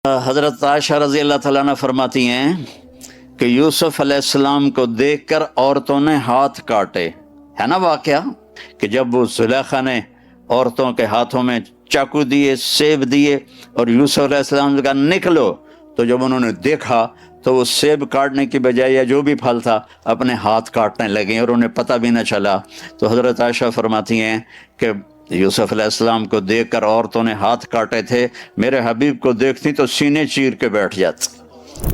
حضرت عائشہ رضی اللہ تعالیٰ عنہ فرماتی ہیں کہ یوسف علیہ السلام کو دیکھ کر عورتوں نے ہاتھ کاٹے. ہے نا واقعہ کہ جب وہ زلیخا نے عورتوں کے ہاتھوں میں چاقو دیے، سیب دیے اور یوسف علیہ السلام نے کہا نکلو، تو جب انہوں نے دیکھا تو وہ سیب کاٹنے کی بجائے یا جو بھی پھل تھا اپنے ہاتھ کاٹنے لگے اور انہیں پتہ بھی نہ چلا. تو حضرت عائشہ فرماتی ہیں کہ یوسف علیہ السلام کو دیکھ کر عورتوں نے ہاتھ کاٹے تھے، میرے حبیب کو دیکھتی تو سینے چیر کے بیٹھ جاتی.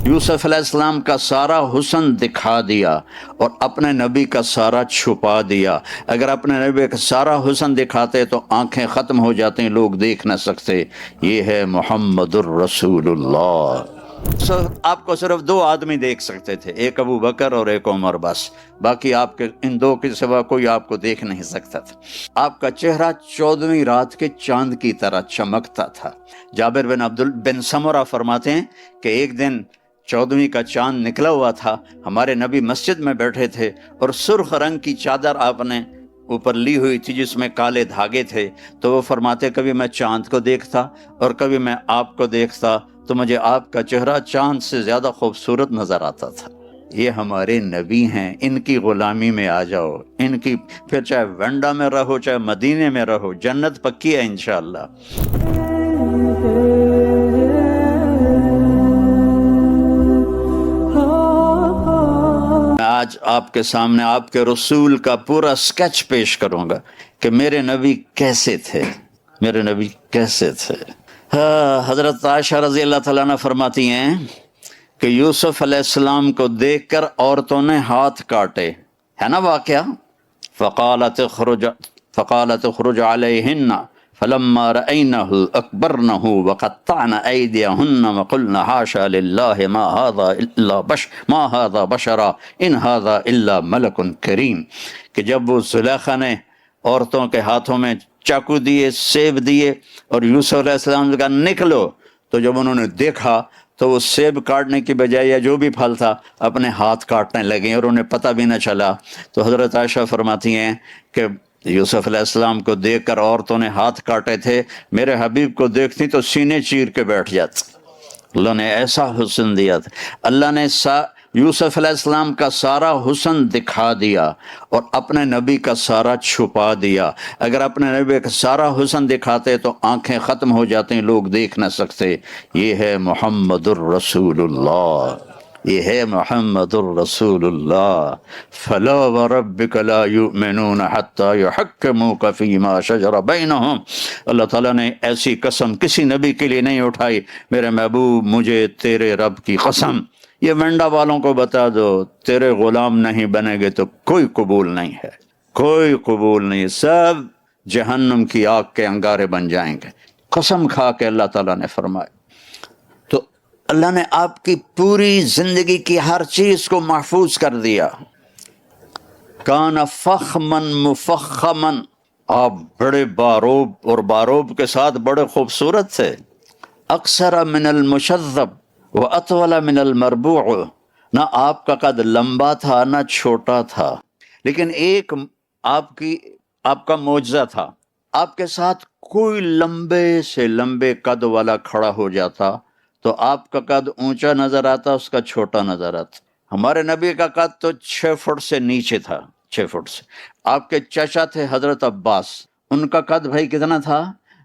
یوسف علیہ السلام کا سارا حسن دکھا دیا اور اپنے نبی کا سارا چھپا دیا. اگر اپنے نبی کا سارا حسن دکھاتے تو آنکھیں ختم ہو جاتی، لوگ دیکھ نہ سکتے. یہ ہے محمد الرسول اللہ. آپ کو صرف دو آدمی دیکھ سکتے تھے، ایک ابو بکر اور ایک عمر، بس. باقی آپ کے ان دو کے سوا کوئی آپ کو دیکھ نہیں سکتا تھا. آپ کا چہرہ 14ویں رات کے چاند کی طرح چمکتا تھا. جابر بن سمرہ فرماتے ہیں کہ ایک دن 14ویں کا چاند نکلا ہوا تھا، ہمارے نبی مسجد میں بیٹھے تھے اور سرخ رنگ کی چادر آپ نے اوپر لی ہوئی تھی جس میں کالے دھاگے تھے. تو وہ فرماتے کبھی میں چاند کو دیکھتا اور کبھی میں آپ کو دیکھتا تو مجھے آپ کا چہرہ چاند سے زیادہ خوبصورت نظر آتا تھا. یہ ہمارے نبی ہیں، ان کی غلامی میں آ جاؤ، ان کی، پھر چاہے ونڈا میں رہو چاہے مدینے میں رہو، جنت پکی ہے انشاءاللہ. آج آپ کے سامنے آپ کے رسول کا پورا سکیچ پیش کروں گا کہ میرے نبی کیسے تھے، میرے نبی کیسے تھے. حضرت عائشہ رضی اللہ تعالیٰ عنہ فرماتی ہیں کہ یوسف علیہ السلام کو دیکھ کر عورتوں نے ہاتھ کاٹے. ہے نا واقعہ. فقالت اخرج علیہن فلما رأینہ اکبرنہ وقطعن ایدیہن وقلن حاشا للہ ما هذا بشرا ان هذا الا ملک کریم. کہ جب وہ زلیخا نے عورتوں کے ہاتھوں میں چاقو دیے، سیب دیے اور یوسف علیہ السلام نے کہا نکلو، تو جب انہوں نے دیکھا تو وہ سیب کاٹنے کی بجائے یا جو بھی پھل تھا اپنے ہاتھ کاٹنے لگے اور انہیں پتہ بھی نہ چلا. تو حضرت عائشہ فرماتی ہیں کہ یوسف علیہ السلام کو دیکھ کر عورتوں نے ہاتھ کاٹے تھے، میرے حبیب کو دیکھتی تو سینے چیر کے بیٹھ جاتی. اللہ نے ایسا حسن دیا تھا، اللہ نے یوسف علیہ السلام کا سارا حسن دکھا دیا اور اپنے نبی کا سارا چھپا دیا. اگر اپنے نبی کا سارا حسن دکھاتے تو آنکھیں ختم ہو جاتی، لوگ دیکھ نہ سکتے. یہ ہے محمد الرسول اللہ، یہ ہے محمد الرسول اللہ. فلا وربک لا یؤمنون حتی یحکموک فیما شجر بینہم. اللہ تعالیٰ نے ایسی قسم کسی نبی کے لیے نہیں اٹھائی. میرے محبوب مجھے تیرے رب کی قسم، یہ ونڈا والوں کو بتا دو تیرے غلام نہیں بنے گے تو کوئی قبول نہیں ہے، کوئی قبول نہیں، سب جہنم کی آگ کے انگارے بن جائیں گے. قسم کھا کے اللہ تعالیٰ نے فرمایا. تو اللہ نے آپ کی پوری زندگی کی ہر چیز کو محفوظ کر دیا. کان فخمن مفخمن، آپ بڑے باروب اور باروب کے ساتھ بڑے خوبصورت تھے. اکثر من المشذب وَأَطْوَلَ مِنَ الْمَرْبُوعُ، نہ آپ کا قد لمبا تھا نہ چھوٹا تھا، لیکن ایک آپ کا معجزہ تھا، آپ کے ساتھ کوئی لمبے سے لمبے قد والا کھڑا ہو جاتا تو آپ کا قد اونچا نظر آتا، اس کا چھوٹا نظر آتا. ہمارے نبی کا قد تو 6 فٹ سے نیچے تھا، 6 فٹ سے. آپ کے چچا تھے حضرت عباس، ان کا قد بھائی کتنا تھا؟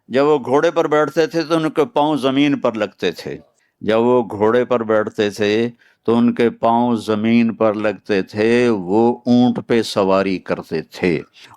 جب وہ گھوڑے پر بیٹھتے تھے تو ان کے پاؤں زمین پر لگتے تھے، جب وہ گھوڑے پر بیٹھتے تھے تو ان کے پاؤں زمین پر لگتے تھے. وہ اونٹ پہ سواری کرتے تھے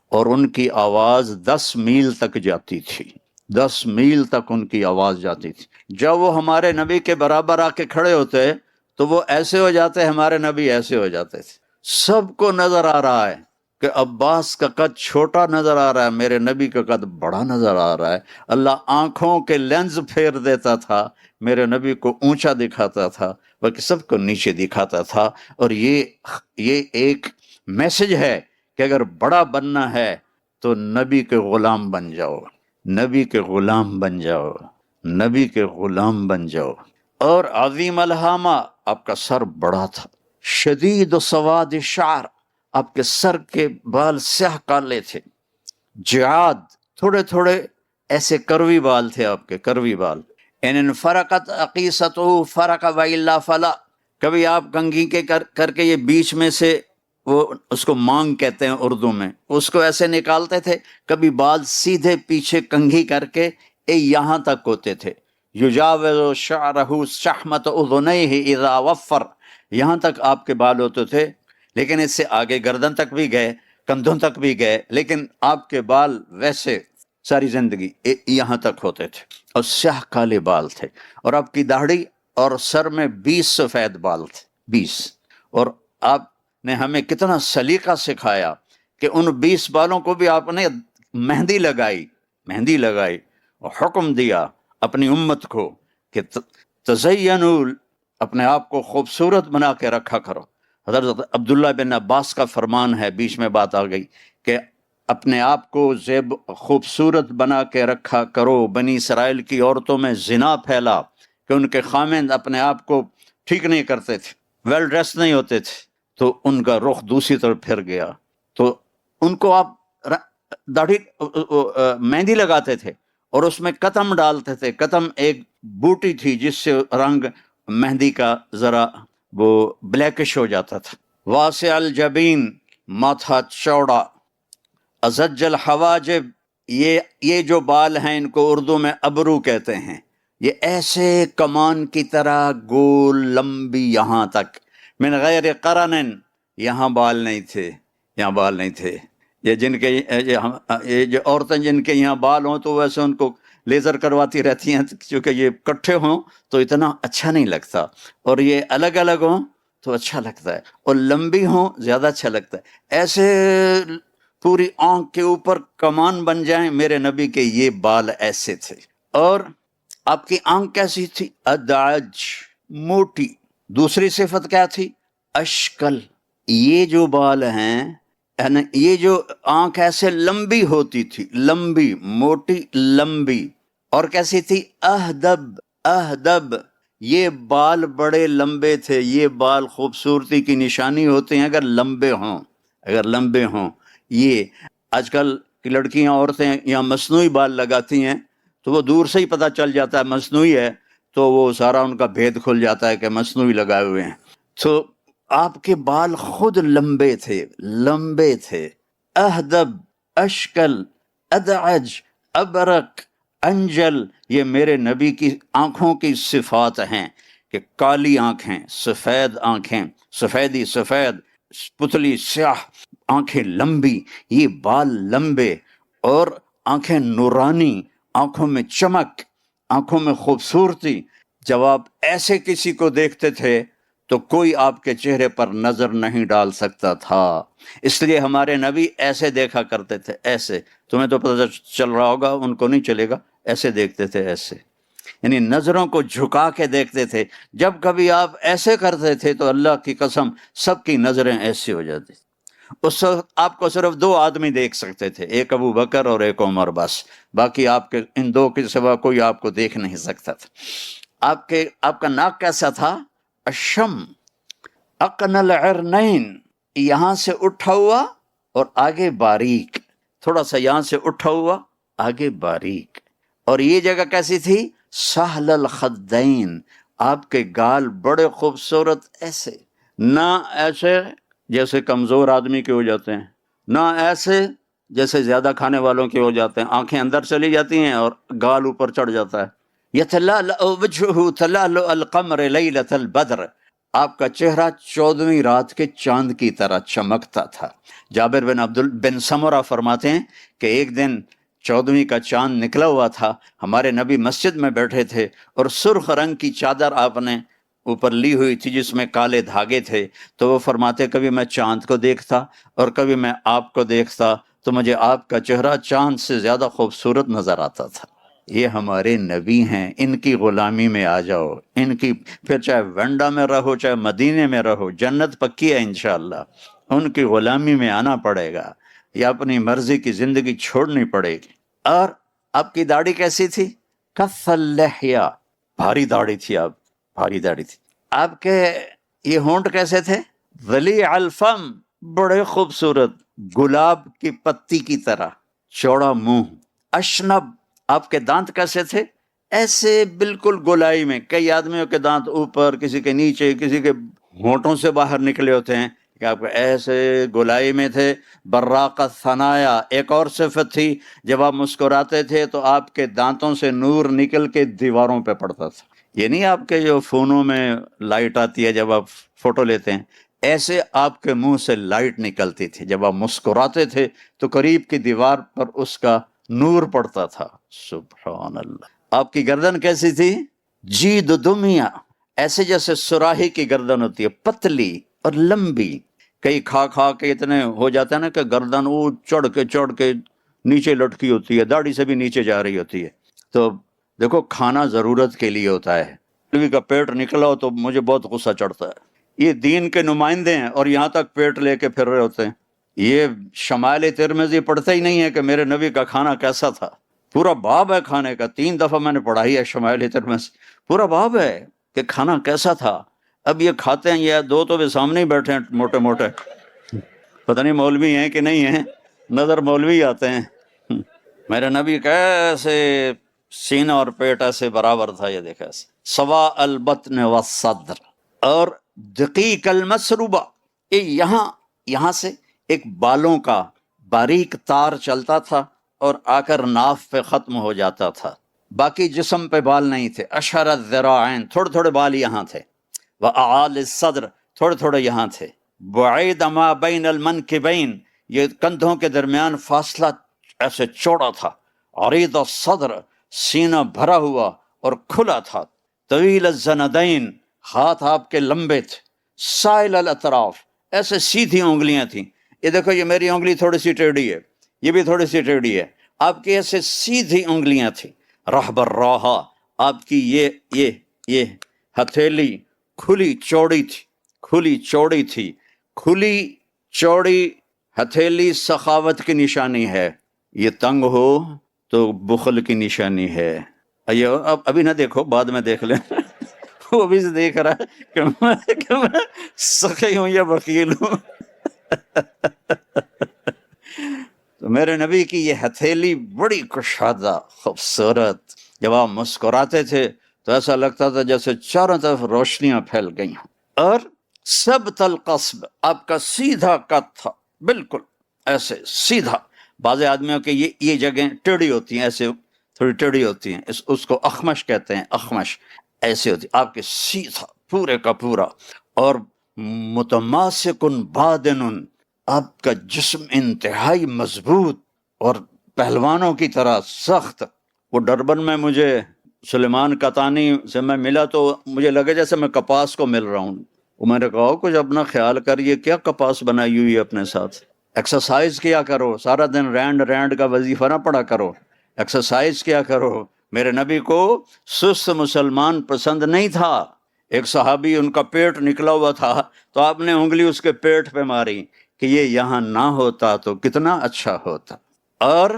اور ان کی آواز 10 میل تک جاتی تھی، 10 میل تک ان کی آواز جاتی تھی. جب وہ ہمارے نبی کے برابر آ کے کھڑے ہوتے تو وہ ایسے ہو جاتے، ہمارے نبی ایسے ہو جاتے تھے. سب کو نظر آ رہا ہے کہ عباس کا قد چھوٹا نظر آ رہا ہے، میرے نبی کا قد بڑا نظر آ رہا ہے. اللہ آنکھوں کے لینز پھیر دیتا تھا، میرے نبی کو اونچا دکھاتا تھا بلکہ سب کو نیچے دکھاتا تھا. اور یہ ایک میسج ہے کہ اگر بڑا بننا ہے تو نبی کے غلام بن جاؤ، نبی کے غلام بن جاؤ، نبی کے غلام بن جاؤ. اور عظیم الہامہ، آپ کا سر بڑا تھا. شدید سواد شعر، آپ کے سر کے بال سیاہ کالے تھے. جعاد، تھوڑے تھوڑے ایسے کروی بال تھے آپ کے، کروی بال. ان انفرقت عقیصتہ فرق والا فلا، کبھی آپ کنگھی کے کر کے یہ بیچ میں سے، وہ اس کو مانگ کہتے ہیں اردو میں، اس کو ایسے نکالتے تھے، کبھی بال سیدھے پیچھے کنگھی کر کے یہاں تک ہوتے تھے، یجاوز شعرہ شحمت اذنیہ اذا وفر، یہاں تک آپ کے بال ہوتے تھے، لیکن اس سے آگے گردن تک بھی گئے، کندھوں تک بھی گئے، لیکن آپ کے بال ویسے ساری زندگی یہاں تک ہوتے تھے اور سیاہ کالے بال تھے، اور آپ کی داڑھی اور سر میں 20 سفید بال تھے، 20۔ اور آپ نے ہمیں کتنا سلیقہ سکھایا کہ ان 20 بالوں کو بھی آپ نے مہندی لگائی اور حکم دیا اپنی امت کو کہ تزینوا، اپنے آپ کو خوبصورت بنا کے رکھا کرو۔ حضرت عبداللہ بن عباس کا فرمان ہے، بیچ میں بات آ گئی، کہ اپنے آپ کو خوبصورت بنا کے رکھا کرو۔ بنی اسرائیل کی عورتوں میں زنا پھیلا کہ ان کے خامند اپنے آپ کو ٹھیک نہیں کرتے تھے، ویل ڈریس نہیں ہوتے تھے، تو ان کا رخ دوسری طرف پھر گیا، تو ان کو آپ داڑھی مہندی لگاتے تھے اور اس میں قطم ڈالتے تھے۔ قطم ایک بوٹی تھی جس سے رنگ مہندی کا ذرا وہ بلیکش ہو جاتا تھا۔ واسع الجبین، ماتھا چوڑا، ازج الحواجب، یہ جو بال ہیں ان کو اردو میں ابرو کہتے ہیں، یہ ایسے کمان کی طرح گول لمبی یہاں تک، من غیر قرن، یہاں بال نہیں تھے۔ یہ جن کے یہ جو عورتیں جن کے یہاں بال ہوں تو ویسے ان کو لیزر کرواتی رہتی ہیں، کیونکہ یہ کٹھے ہوں تو اتنا اچھا نہیں لگتا، اور یہ الگ الگ ہوں تو اچھا لگتا ہے، اور لمبی ہوں زیادہ اچھا لگتا ہے۔ ایسے پوری آنکھ کے اوپر کمان بن جائیں، میرے نبی کے یہ بال ایسے تھے۔ اور آپ کی آنکھ کیسی تھی؟ ادعج، موٹی۔ دوسری صفت کیا تھی؟ اشکل، یہ جو بال ہیں، یہ جو آنکھ ایسے لمبی ہوتی تھی، لمبی، موٹی، لمبی، اور کیسی تھی؟ اہدب، یہ بال بڑے لمبے تھے۔ یہ بال خوبصورتی کی نشانی ہوتے ہیں اگر لمبے ہوں۔ یہ آج کل کی لڑکیاں، عورتیں یہاں مصنوعی بال لگاتی ہیں تو وہ دور سے ہی پتہ چل جاتا ہے مصنوعی ہے، تو وہ سارا ان کا بھید کھل جاتا ہے کہ مصنوعی لگائے ہوئے ہیں۔ تو آپ کے بال خود لمبے تھے۔ اہدب، اشکل، ادعج، ابرق، انجل، یہ میرے نبی کی آنکھوں کی صفات ہیں کہ کالی آنکھیں، سفید آنکھیں، سفید، پتلی سیاہ، آنکھیں لمبی، یہ بال لمبے، اور آنکھیں نورانی، آنکھوں میں چمک، آنکھوں میں خوبصورتی۔ جب آپ ایسے کسی کو دیکھتے تھے تو کوئی آپ کے چہرے پر نظر نہیں ڈال سکتا تھا، اس لیے ہمارے نبی ایسے دیکھا کرتے تھے، ایسے۔ تمہیں تو پتہ چل رہا ہوگا، ان کو نہیں چلے گا، ایسے دیکھتے تھے، ایسے، یعنی نظروں کو جھکا کے دیکھتے تھے۔ جب کبھی آپ ایسے کرتے تھے تو اللہ کی قسم سب کی نظریں ایسی ہو جاتی۔ اس وقت آپ کو صرف 2 آدمی دیکھ سکتے تھے، ایک ابو بکر اور ایک عمر، بس، باقی آپ کے ان 2 کے سوا کوئی آپ کو دیکھ نہیں سکتا تھا۔ آپ کا ناک کیسا تھا؟ اشم، اقن العرنین، یہاں سے اٹھا ہوا اور آگے باریک، تھوڑا سا یہاں سے اٹھا ہوا آگے باریک۔ اور یہ جگہ کیسی تھی؟ سہل الخدین، آپ کے گال بڑے خوبصورت، ایسے، نہ ایسے جیسے کمزور آدمی کے ہو جاتے ہیں، نہ ایسے جیسے زیادہ کھانے والوں کے ہو جاتے ہیں، آنکھیں اندر چلی جاتی ہیں اور گال اوپر چڑھ جاتا ہے۔ یتلألأ وجهه تلألؤ القمر لیلۃ البدر، آپ کا چہرہ 14ویں رات کے چاند کی طرح چمکتا تھا۔ جابر بن سمرہ فرماتے ہیں کہ ایک دن 14ویں کا چاند نکلا ہوا تھا، ہمارے نبی مسجد میں بیٹھے تھے اور سرخ رنگ کی چادر آپ نے اوپر لی ہوئی تھی جس میں کالے دھاگے تھے، تو وہ فرماتے کبھی میں چاند کو دیکھتا اور کبھی میں آپ کو دیکھتا تو مجھے آپ کا چہرہ چاند سے زیادہ خوبصورت نظر آتا تھا۔ یہ ہمارے نبی ہیں، ان کی غلامی میں آ جاؤ، ان کی، پھر چاہے ونڈا میں رہو چاہے مدینے میں رہو، جنت پکی ہے انشاءاللہ، ان کی غلامی میں آنا پڑے گا، یا اپنی مرضی کی زندگی چھوڑنی پڑے گی۔ اور آپ کی داڑھی کیسی تھی؟ کث اللحیہ، بھاری داڑھی تھی، آپ بھاری داڑھی تھی۔ آپ کے یہ ہونٹ کیسے تھے؟ ضلیع الفم، بڑے خوبصورت، گلاب کی پتی کی طرح، چوڑا منہ۔ اشنب، آپ کے دانت کیسے تھے؟ ایسے بالکل گولائی میں. کئی آدمیوں کے دانت اوپر، کسی کے نیچے، کسی کے ہونٹوں سے باہر نکلے ہوتے ہیں کہ آپ کو ایسے گولائی میں تھے. براق ثنایا ایک اور صفت تھی، جب آپ مسکراتے تھے تو آپ کے دانتوں سے نور نکل کے دیواروں پہ پڑتا تھا. یہ نہیں آپ کے جو فونوں میں لائٹ آتی ہے جب آپ فوٹو لیتے ہیں، ایسے آپ کے منہ سے لائٹ نکلتی تھی. جب آپ مسکراتے تھے تو قریب کی دیوار پر اس کا نور پڑتا تھا. سبحان اللہ. آپ کی گردن کیسی تھی؟ جید دمیا، ایسے جیسے سراہی کی گردن ہوتی ہے، پتلی اور لمبی. کئی کھا کھا کے اتنے ہو جاتا ہے نا کہ گردن وہ چڑھ کے نیچے لٹکی ہوتی ہے، داڑھی سے بھی نیچے جا رہی ہوتی ہے. تو دیکھو کھانا ضرورت کے لیے ہوتا ہے. مولوی کا پیٹ نکلا ہو تو مجھے بہت غصہ چڑھتا ہے. یہ دین کے نمائندے ہیں اور یہاں تک پیٹ لے کے پھر رہے ہوتے ہیں. یہ شمائل ترمذی پڑھتے ہی نہیں ہے کہ میرے نبی کا کھانا کیسا تھا. پورا باب ہے کھانے کا، 3 دفعہ میں نے پڑھائی ہے شمائل ترمذی، پورا باب ہے کہ کھانا کیسا تھا. اب یہ کھاتے ہیں، یہ 2 تو بھی سامنے ہی بیٹھے ہیں موٹے موٹے، پتہ نہیں مولوی ہیں کہ نہیں ہیں، نظر مولوی آتے ہیں. میرے نبی کیسے سینہ اور پیٹ ایسے برابر تھا، یہ دیکھا سوا البطن والصدر. اور دقیق المسروبہ، یہ یہاں سے ایک بالوں کا باریک تار چلتا تھا اور آ کر ناف پہ ختم ہو جاتا تھا، باقی جسم پہ بال نہیں تھے. اشر الذراعین، تھوڑے تھوڑے بال یہاں تھے. وأعال الصدر، تھوڑے تھوڑے یہاں تھے. بعید ما بین المنکبین، یہ کندھوں کے درمیان فاصلہ ایسے چوڑا تھا. عریض الصدر، سینہ بھرا ہوا اور کھلا تھا. طویل الزندین، ہاتھ آپ کے لمبے تھے. سائل الاطراف، ایسے سیدھی انگلیاں تھیں. یہ دیکھو یہ میری انگلی تھوڑی سی ٹیڑھی ہے، یہ بھی تھوڑی سی ٹیڑھی ہے، آپ کی ایسے سیدھی انگلیاں تھیں. رہب الراحہ، آپ کی یہ ہتھیلی کھلی چوڑی تھی، کھلی چوڑی تھی. کھلی چوڑی ہتھیلی سخاوت کی نشانی ہے. یہ تنگ ہو تو بخل کی نشانی ہے. اب ابھی نہ دیکھو، بعد میں دیکھ لیں. وہ بھی دیکھ رہا ہے کہ میں سخی ہوں یا بخیل ہوں. تو میرے نبی کی یہ ہتھیلی بڑی کشادہ خوبصورت. جب آپ مسکراتے تھے تو ایسا لگتا تھا جیسے چاروں طرف روشنیاں پھیل گئی ہوں. اور ثبت القصب، آپ کا سیدھا قد تھا، بالکل ایسے سیدھا. بعض آدمیوں کے یہ جگہیں ٹیڑھی ہوتی ہیں، ایسے تھوڑی ٹیڑھی ہوتی ہیں، اس کو اخمش کہتے ہیں، اخمش ایسے ہوتی. آپ کے سیدھا پورے کا پورا. اور متماسک بادن، آپ کا جسم انتہائی مضبوط اور پہلوانوں کی طرح سخت. وہ ڈربن میں مجھے سلیمان قطانی سے میں ملا تو مجھے لگے جیسے میں کپاس کو مل رہا ہوں. وہ میں نے کہا کچھ اپنا خیال کر، یہ کیا کپاس بنائی ہوئی ہے اپنے ساتھ. ایکسرسائز کیا کرو، سارا دن رینڈ کا وظیفہ نہ پڑا کرو، ایکسرسائز کیا کرو. میرے نبی کو سست مسلمان پسند نہیں تھا. ایک صحابی ان کا پیٹ نکلا ہوا تھا تو آپ نے انگلی اس کے پیٹ پہ ماری کہ یہ یہاں نہ ہوتا تو کتنا اچھا ہوتا. اور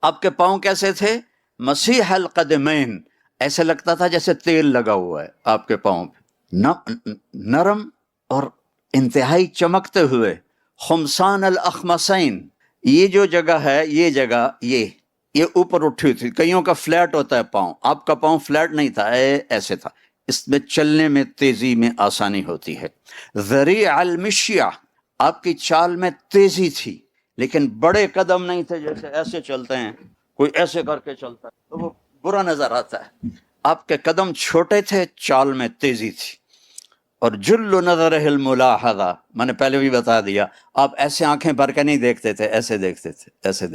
آپ کے پاؤں کیسے تھے؟ مسیح القدمین، ایسے لگتا تھا جیسے تیل لگا ہوا ہے آپ کے پاؤں پہ، نرم اور انتہائی چمکتے ہوئے. خمسان الاخمسین، یہ جو جگہ ہے، یہ جگہ یہ اوپر اٹھی تھی. کئیوں کا فلیٹ ہوتا ہے پاؤں، آپ کا پاؤں فلیٹ نہیں تھا، ایسے تھا. اس میں چلنے میں تیزی میں آسانی ہوتی ہے. ذریع المشیہ، آپ کی چال میں تیزی تھی لیکن بڑے قدم نہیں تھے جیسے ایسے چلتے ہیں، کوئی ایسے کر کے چلتا ہے تو وہ برا نظر آتا ہے. آپ کے قدم چھوٹے تھے، چال میں تیزی تھی. اور جل نظرہ الملاحظہ، میں نے پہلے بھی بتا دیا، آپ ایسے آنکھیں بھر کے نہیں دیکھتے تھے، ایسے دیکھتے تھے، ایسے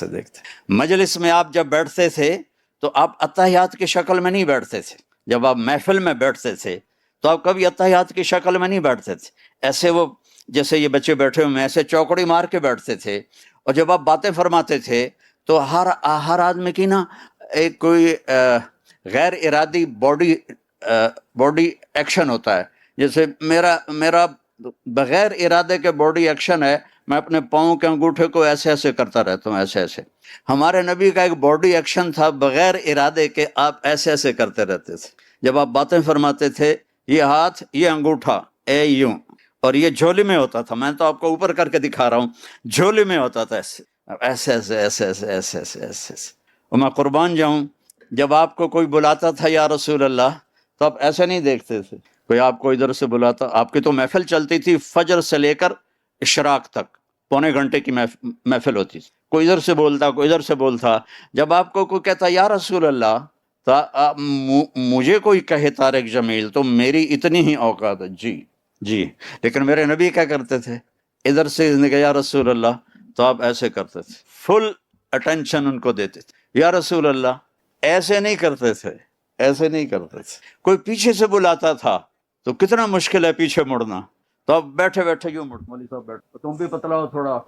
دیکھتے. مجلس میں آپ جب بیٹھتے تھے تو آپ اتحیات کی شکل میں نہیں بیٹھتے تھے. جب آپ محفل میں بیٹھتے تھے تو آپ کبھی اتحیات کی شکل میں نہیں بیٹھتے تھے ایسے، وہ جیسے یہ بچے بیٹھے ہوئے ایسے چوکڑی مار کے بیٹھتے تھے. اور جب آپ باتیں فرماتے تھے تو ہر آدمی کی نا ایک کوئی غیر ارادی باڈی ایکشن ہوتا ہے. جیسے میرا بغیر ارادے کے باڈی ایکشن ہے، میں اپنے پاؤں کے انگوٹھے کو ایسے ایسے کرتا رہتا ہوں، ایسے. ہمارے نبی کا ایک باڈی ایکشن تھا بغیر ارادے کے، آپ ایسے ایسے کرتے رہتے تھے. جب آپ باتیں فرماتے تھے یہ ہاتھ، یہ انگوٹھا یوں، اور یہ جھولی میں ہوتا تھا. میں تو آپ کو اوپر کر کے دکھا رہا ہوں، جھولی میں ہوتا تھا ایسے ایسے ایسے ایسے ایسے ایسے ایسے ایسے ایسے. اور میں قربان جاؤں، جب آپ کو کوئی بلاتا تھا یا رسول اللہ تو آپ ایسے نہیں دیکھتے تھے. کوئی آپ کو ادھر سے بلاتا، آپ کی تو محفل چلتی تھی فجر سے لے کر اشراق تک، پونے گھنٹے کی محفل ہوتی تھی. کوئی ادھر سے بولتا، کوئی ادھر سے بولتا. جب آپ کو کوئی کہتا یا رسول اللہ تو مجھے کوئی کہے طارق جمیل تو میری اتنی ہی اوقات ہے جی جی. لیکن میرے نبی کیا کرتے تھے؟ ادھر سے نے کہا یا رسول اللہ تو آپ ایسے کرتے تھے، فل اٹینشن ان کو دیتے تھے. یا رسول اللہ ایسے نہیں کرتے تھے، ایسے نہیں کرتے تھے. کوئی پیچھے سے بلاتا تھا تو کتنا مشکل ہے پیچھے مڑنا، تو آپ بیٹھے بیٹھے یوں مڑ، مولوی صاحب بیٹھ، تم بھی پتلا ہو تھوڑا.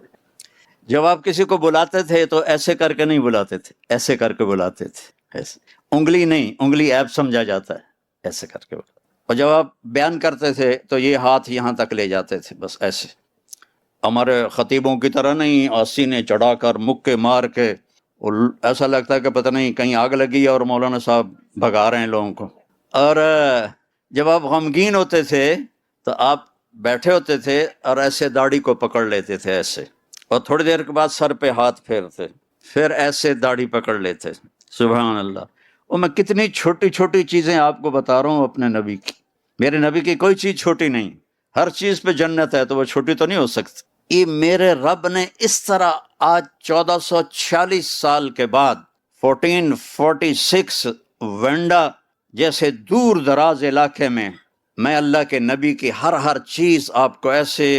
جب آپ کسی کو بلاتے تھے تو ایسے کر کے نہیں بلاتے تھے، ایسے کر کے بلاتے تھے. ایسے انگلی نہیں، انگلی ایپ سمجھا جاتا ہے، ایسے کر کے. اور جب آپ بیان کرتے تھے تو یہ ہاتھ یہاں تک لے جاتے تھے، بس ایسے. ہمارے خطیبوں کی طرح نہیں سینے چڑھا کر مکے مار کے، اور ایسا لگتا ہے کہ پتہ نہیں کہیں آگ لگی ہے اور مولانا صاحب بھگا رہے ہیں لوگوں کو. اور جب آپ غمگین ہوتے تھے تو آپ بیٹھے ہوتے تھے اور ایسے داڑھی کو پکڑ لیتے تھے ایسے، اور تھوڑی دیر کے بعد سر پہ ہاتھ پھیرتے، پھر ایسے داڑھی پکڑ لیتے. سبحان اللہ. اور میں کتنی چھوٹی چھوٹی چیزیں آپ کو بتا رہا ہوں اپنے نبی کی. میرے نبی کی کوئی چیز چھوٹی نہیں، ہر چیز پہ جنت ہے، تو وہ چھوٹی تو نہیں ہو سکتی. یہ میرے رب نے اس طرح آج 1446 سال کے بعد 1446 وینڈا جیسے دور دراز علاقے میں اللہ کے نبی کی ہر چیز آپ کو ایسے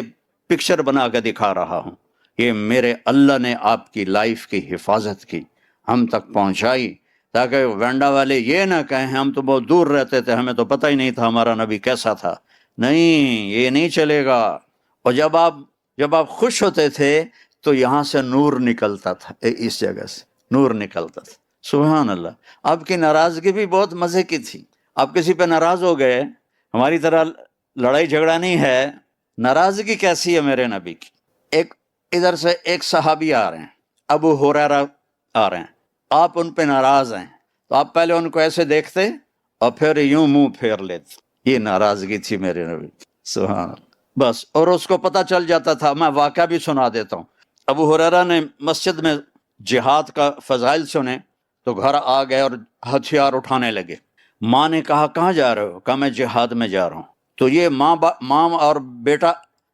پکچر بنا کے دکھا رہا ہوں. یہ میرے اللہ نے آپ کی لائف کی حفاظت کی، ہم تک پہنچائی، تاکہ وینڈا والے یہ نہ کہیں ہم تو بہت دور رہتے تھے، ہمیں تو پتہ ہی نہیں تھا ہمارا نبی کیسا تھا. نہیں، یہ نہیں چلے گا. اور جب آپ خوش ہوتے تھے تو یہاں سے نور نکلتا تھا، اس جگہ سے نور نکلتا تھا. سبحان اللہ. آپ کی ناراضگی بھی بہت مزے کی تھی. آپ کسی پہ ناراض ہو گئے، ہماری طرح لڑائی جھگڑا نہیں ہے. ناراضگی کیسی ہے میرے نبی کی؟ ایک ادھر سے ایک صحابی آ رہے ہیں، ابو ہریرہ آ رہے ہیں، آپ ان پہ ناراض ہیں تو آپ پہلے ان کو ایسے دیکھتے اور پھر یوں منہ پھیر لیتے. یہ ناراضگی تھی میرے نبی کی. سبحان اللہ. بس، اور اس کو پتہ چل جاتا تھا. میں واقعہ بھی سنا دیتا ہوں. ابو ہریرہ نے مسجد میں جہاد کا فضائل سنے تو گھر آ گئے اور ہتھیار اٹھانے لگے. ماں نے کہا کہاں جا رہے ہو؟ کہا میں جہاد میں جا رہا ہوں. تو یہ ماں اور بیٹا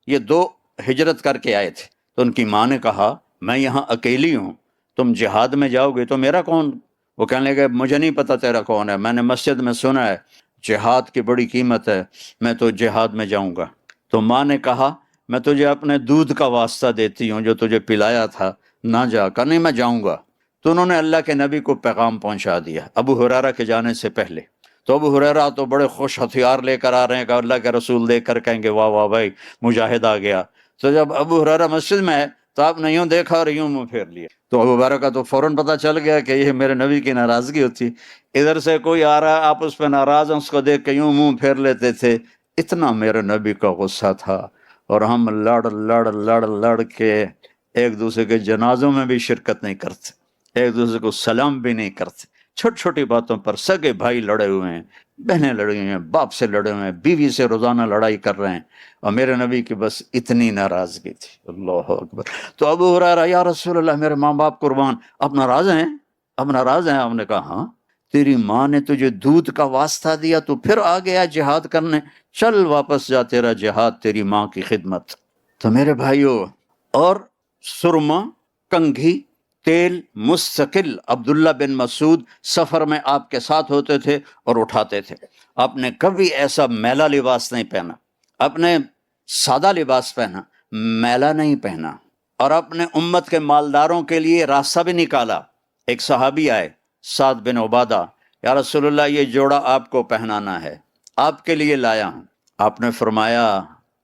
یہ دو ہجرت کر کے آئے تھے. تو ان کی ماں نے کہا میں یہاں اکیلی ہوں، تم جہاد میں جاؤ گے تو میرا کون؟ وہ کہنے لگے مجھے نہیں پتا تیرا کون ہے، میں نے مسجد میں سنا ہے جہاد کی بڑی قیمت ہے، میں تو جہاد میں جاؤں گا. تو ماں نے کہا میں تجھے اپنے دودھ کا واسطہ دیتی ہوں جو تجھے پلایا تھا، نہ جا. کہا نہیں میں جاؤں گا. تو انہوں نے اللہ کے نبی کو پیغام پہنچا دیا ابو ہریرہ کے جانے سے پہلے. تو ابو ہریرہ تو بڑے خوش ہتھیار لے کر آ رہے ہیں کہ اللہ کے رسول دیکھ کر کہیں گے واہ واہ بھائی مجاہد آ گیا. تو جب ابو ہریرہ مسجد میں ہے تو آپ نے یوں دیکھا اور یوں منہ پھیر لیا. تو ابو ہریرہ کا تو فوراً پتہ چل گیا کہ یہ میرے نبی کی ناراضگی ہوتی. ادھر سے کوئی آ رہا ہے، آپ اس پہ ناراض ہیں، اس کو دیکھ کے یوں منہ پھیر لیتے تھے. اتنا میرے نبی کا غصہ تھا. اور ہم لڑ کے ایک دوسرے کے جنازوں میں بھی شرکت نہیں کرتے، ایک دوسرے کو سلام بھی نہیں کرتے. چھوٹی چھوٹی باتوں پر سگے بھائی لڑے ہوئے ہیں، بہنیں لڑی ہوئی ہیں، باپ سے لڑے ہوئے ہیں، بیوی سے روزانہ لڑائی کر رہے ہیں. اور میرے نبی کی بس اتنی ناراضگی تھی. اللہ اکبر. تو ابو ہریرہ یا رسول اللہ میرے ماں باپ قربان، آپ ناراض ہیں؟ آپ ناراض ہیں؟ آپ نے کہا ہاں، تیری ماں نے تجھے دودھ کا واسطہ دیا تو پھر آ گیا جہاد کرنے، چل واپس جا، تیرا جہاد تیری ماں کی خدمت. تو میرے بھائیو، اور سرما، کنگھی، تیل مستقل عبداللہ بن مسعود سفر میں آپ کے ساتھ ہوتے تھے اور اٹھاتے تھے. آپ نے کبھی ایسا میلا لباس نہیں پہنا، اپنے سادہ لباس پہنا، میلا نہیں پہنا. اور اپنے امت کے مالداروں کے لیے راستہ بھی نکالا. ایک صحابی آئے سعد بن عبادہ، یا رسول اللہ یہ جوڑا آپ کو پہنانا ہے، آپ کے لیے لایا ہوں. آپ نے فرمایا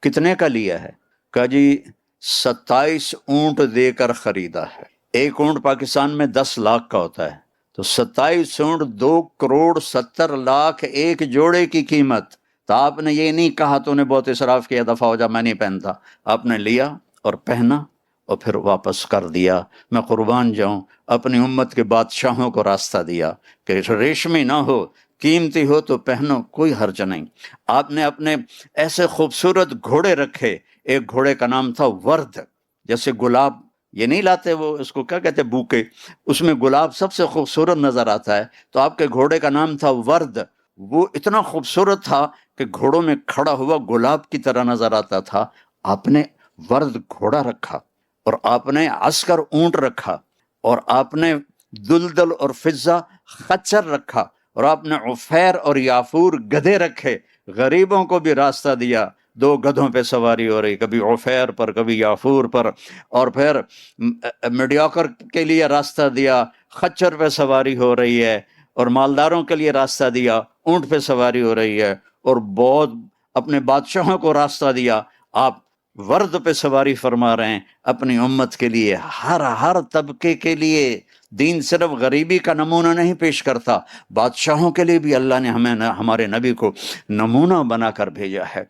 کتنے کا لیا ہے؟ کہا جی 27 اونٹ دے کر خریدا ہے. ایک اونٹ پاکستان میں 10 لاکھ کا ہوتا ہے، تو 27 اونٹ 2,70,00,000 ایک جوڑے کی قیمت. تو آپ نے یہ نہیں کہا تو نے بہت اسراف کیا، دفعہ ہو جا میں نہیں پہنتا. آپ نے لیا اور پہنا اور پھر واپس کر دیا. میں قربان جاؤں، اپنی امت کے بادشاہوں کو راستہ دیا کہ ریشمی نہ ہو، قیمتی ہو تو پہنو، کوئی حرج نہیں. آپ نے اپنے ایسے خوبصورت گھوڑے رکھے. ایک گھوڑے کا نام تھا ورد، جیسے گلاب یہ نہیں لاتے وہ اس کو کیا کہتے بوکے، اس میں گلاب سب سے خوبصورت نظر آتا ہے، تو آپ کے گھوڑے کا نام تھا ورد، وہ اتنا خوبصورت تھا کہ گھوڑوں میں کھڑا ہوا گلاب کی طرح نظر آتا تھا۔ آپ نے ورد گھوڑا رکھا، اور آپ نے عسکر اونٹ رکھا، اور آپ نے دلدل اور فضہ خچر رکھا، اور آپ نے عفیر اور یافور گدھے رکھے، غریبوں کو بھی راستہ دیا، دو گدھوں پہ سواری ہو رہی، کبھی عفیر پر کبھی یافور پر، اور پھر میڈیوکر کے لیے راستہ دیا، خچر پہ سواری ہو رہی ہے، اور مالداروں کے لیے راستہ دیا، اونٹ پہ سواری ہو رہی ہے، اور بہت اپنے بادشاہوں کو راستہ دیا، آپ ورد پہ سواری فرما رہے ہیں اپنی امت کے لیے، ہر طبقے کے لیے۔ دین صرف غریبی کا نمونہ نہیں پیش کرتا، بادشاہوں کے لیے بھی اللہ نے ہمارے نبی کو نمونہ بنا کر بھیجا ہے۔